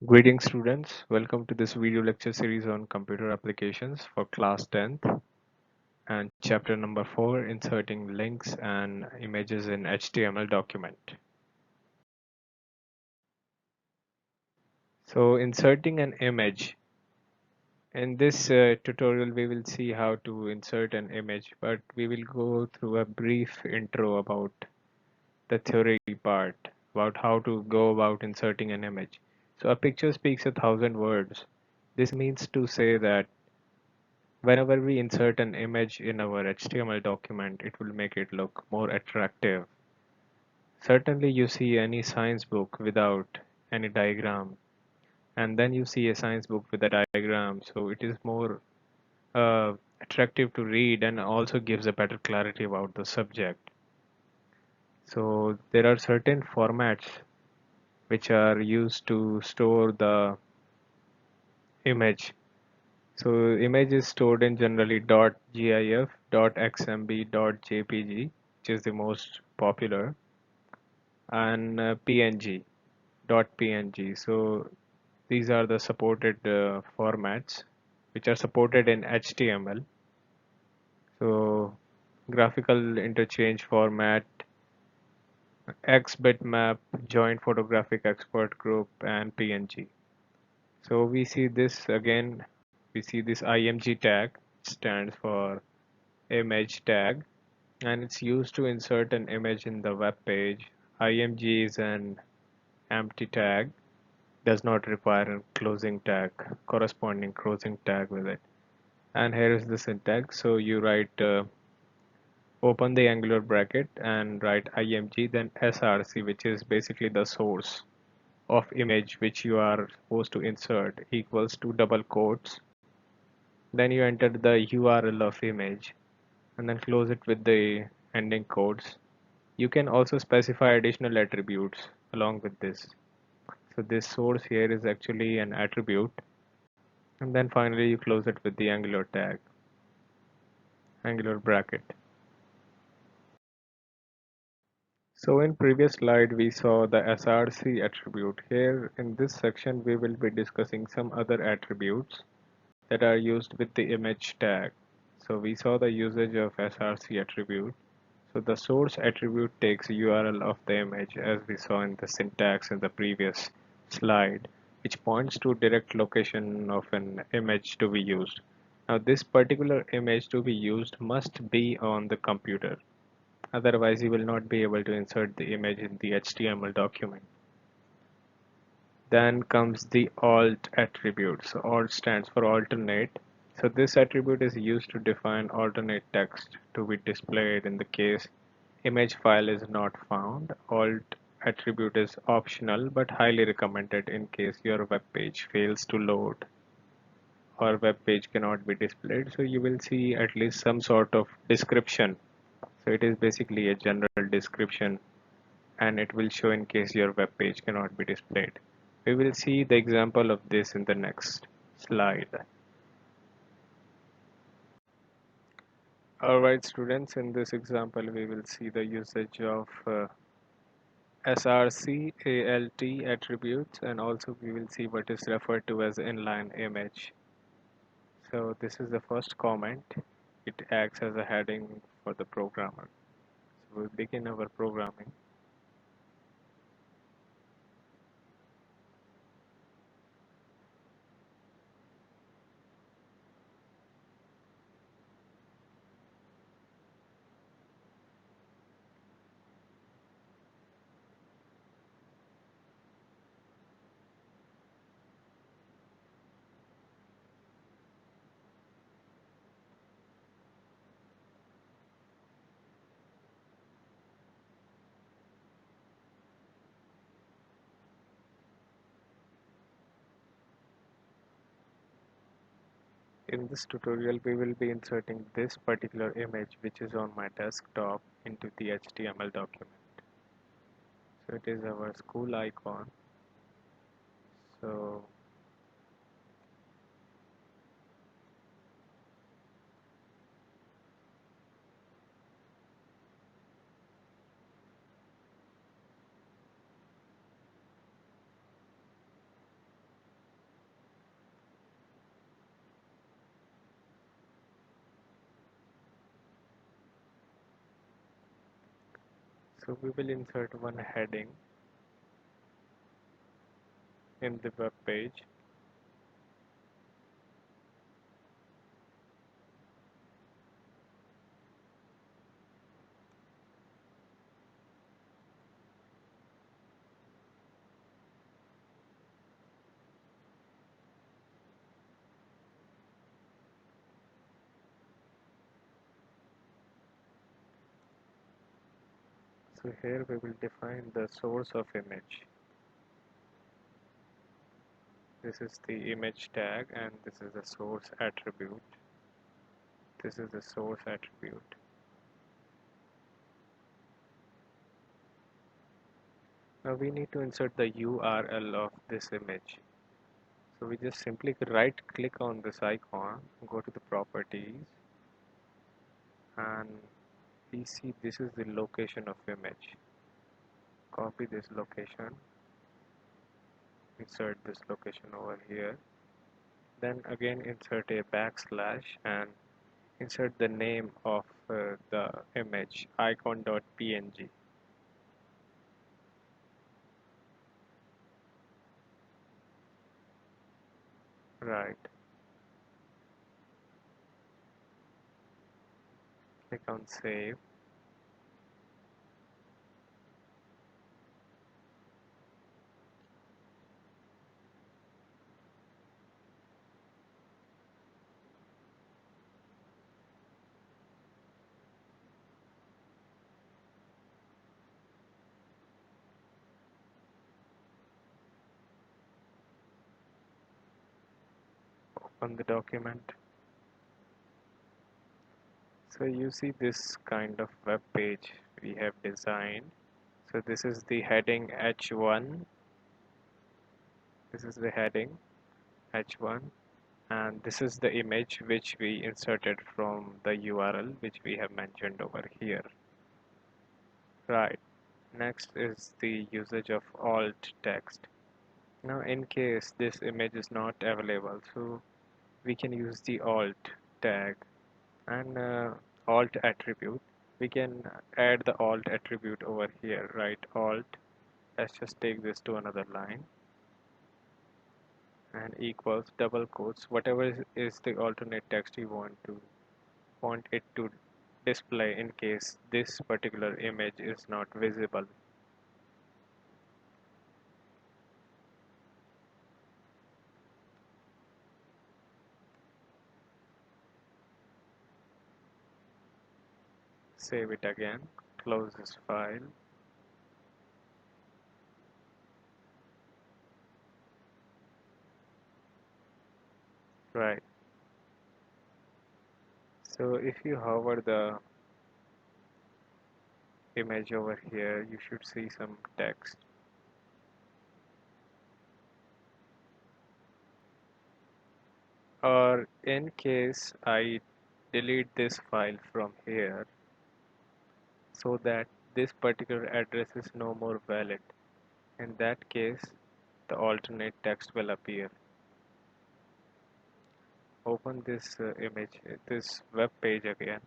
Greetings students, welcome to this video lecture series on computer applications for class 10th and chapter number 4, inserting links and images in HTML document. So inserting an image. In this tutorial we will see how to insert an image, but we will go through a brief intro about the theory part, about how to go about inserting an image. So a picture speaks 1,000 words. This means to say that whenever we insert an image in our HTML document, it will make it look more attractive. Certainly you see any science book without any diagram, and then you see a science book with a diagram, so it is more attractive to read and also gives a better clarity about the subject. So there are certain formats which are used to store the image. So image is stored in generally .gif, .xmb, .jpg, which is the most popular, and PNG, .png. So these are the supported formats which are supported in HTML. So graphical interchange format, XBitmap, joint photographic expert group, and PNG. So we see this again, we see this IMG tag, stands for image tag, and it's used to insert an image in the web page. IMG is an empty tag, does not require a closing tag, corresponding closing tag with it. And here is the syntax. So you write open the angular bracket and write IMG, then SRC, which is basically the source of image which you are supposed to insert, equals to double quotes. Then you enter the URL of image and then close it with the ending quotes. You can also specify additional attributes along with this. So this source here is actually an attribute, and then finally you close it with the angular tag, angular bracket. So in previous slide we saw the SRC attribute. Here in this section we will be discussing some other attributes that are used with the image tag. So we saw the usage of SRC attribute. So the source attribute takes URL of the image, as we saw in the syntax in the previous slide, which points to direct location of an image to be used. Now this particular image to be used must be on the computer. Otherwise you will not be able to insert the image in the HTML document. Then comes the alt attribute. So alt stands for alternate. So this attribute is used to define alternate text to be displayed in the case image file is not found. Alt attribute is optional but highly recommended in case your web page fails to load or web page cannot be displayed. So you will see at least some sort of description. So it is basically a general description, and it will show in case your web page cannot be displayed. We will see the example of this in the next slide. Alright students, in this example we will see the usage of SRC, ALT attributes, and also we will see what is referred to as inline image. So this is the first comment. It acts as a heading for the programmer. So we'll begin our programming. In this tutorial we will be inserting this particular image which is on my desktop into the HTML document. So it is our school icon. So So we will insert one heading in the web page. So here we will define the source of image. This is the image tag and this is the source attribute. This is the source attribute. Now we need to insert the URL of this image. So we just simply right click on this icon, go to the properties, and we see this is the location of image. Copy this location, insert this location over here. Then again insert a backslash and insert the name of the image, icon.png. Right. Click on save. Open the document. So you see this kind of web page we have designed. So this is the heading H1. This is the heading H1, and this is the image which we inserted from the URL which we have mentioned over here. Right. Next is the usage of alt text. Now in case this image is not available, so we can use the alt tag and alt attribute. We can add the alt attribute over here, right? Alt. Let's just take this to another line and equals double quotes whatever is the alternate text you want it to display in case this particular image is not visible. Save it again, close this file. Right. So if you hover the image over here, you should see some text. Or in case I delete this file from here so that this particular address is no more valid, in that case the alternate text will appear. Open this image, this web page again.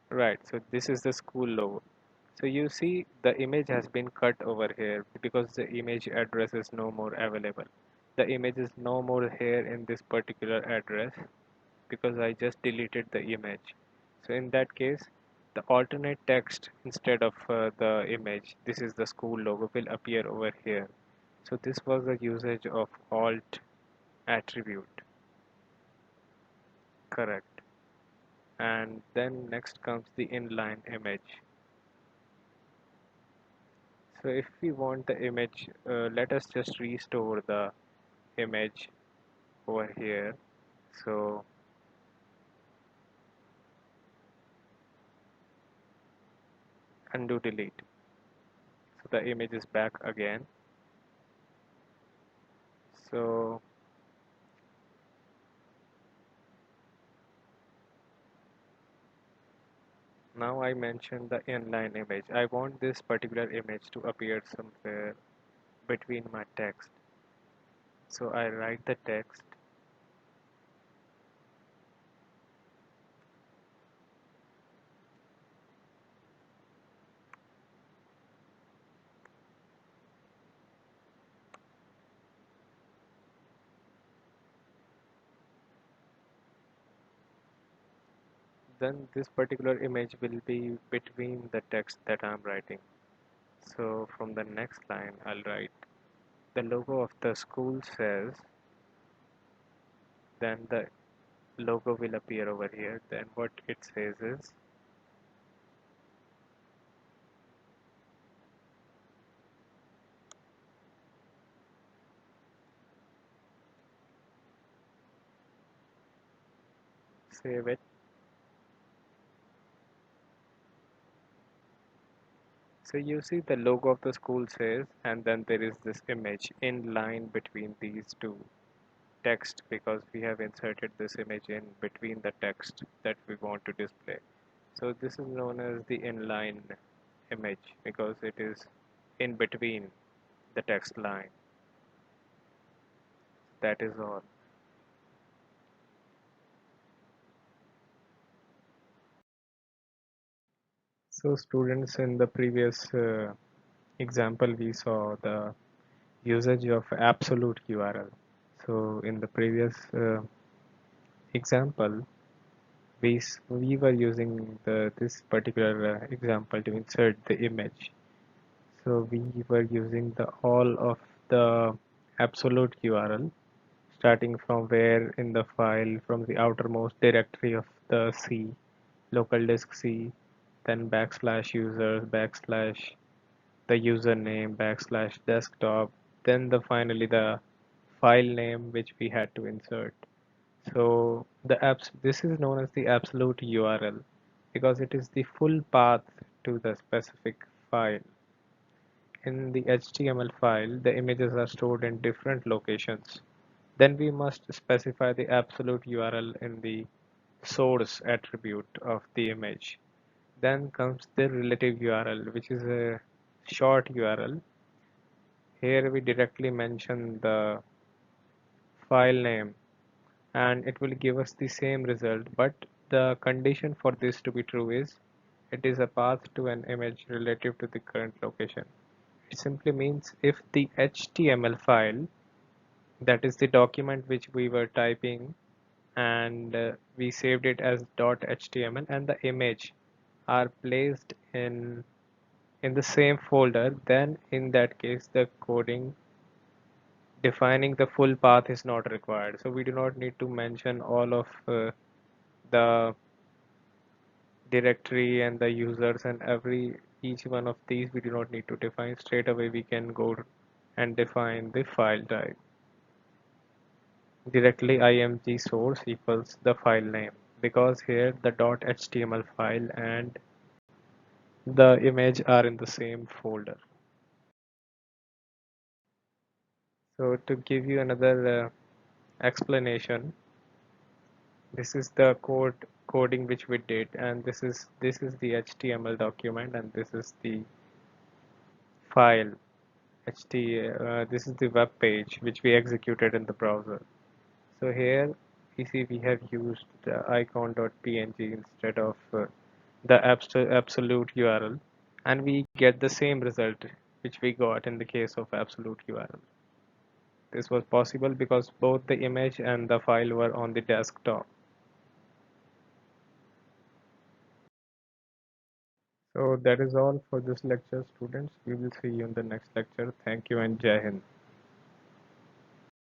Right, so this is the school logo. So you see the image has been cut over here because the image address is no more available. The image is no more here in this particular address because I just deleted the image. So in that case, the alternate text instead of the image, this is the school logo, will appear over here. So this was the usage of alt attribute. Correct. And then next comes the inline image. So if we want the image, let us just restore the image over here. So undo delete. So the image is back again. So now I mentioned the inline image. I want this particular image to appear somewhere between my text. So I write the text. then this particular image will be between the text that I'm writing. So from the next line, I'll write the logo of the school says, then the logo will appear over here. Then what it says is, save it. So you see the logo of the school says, and then there is this image in line between these two text because we have inserted this image in between the text that we want to display. So this is known as the inline image because it is in between the text line. That is all. So students, in the previous example we saw the usage of absolute URL. So in the previous example we were using this particular example to insert the image. So we were using the all of the absolute URL starting from where in the file from the outermost directory of the C, local disk C, then backslash users, backslash the username, backslash desktop, then the finally the file name which we had to insert. So this is known as the absolute URL because it is the full path to the specific file. In the HTML file, the images are stored in different locations. Then we must specify the absolute URL in the source attribute of the image. Then comes the relative URL, which is a short URL. Here we directly mention the file name and it will give us the same result, but the condition for this to be true is it is a path to an image relative to the current location. It simply means if the HTML file, that is the document which we were typing and we saved it as .html, and the image are placed in the same folder, then in that case the coding defining the full path is not required. So we do not need to mention all of the directory and the users and every each one of these we do not need to define. Straight away we can go and define the file type. Directly img source equals the file name because here the .html file and the image are in the same folder. So to give you another explanation, this is the coding which we did, and this is the HTML document, and this is the file this is the web page which we executed in the browser. So here you see we have used the icon.png instead of the absolute URL, and we get the same result which we got in the case of absolute URL. This was possible because both the image and the file were on the desktop. So that is all for this lecture, students. We will see you in the next lecture. Thank you and Jai Hind.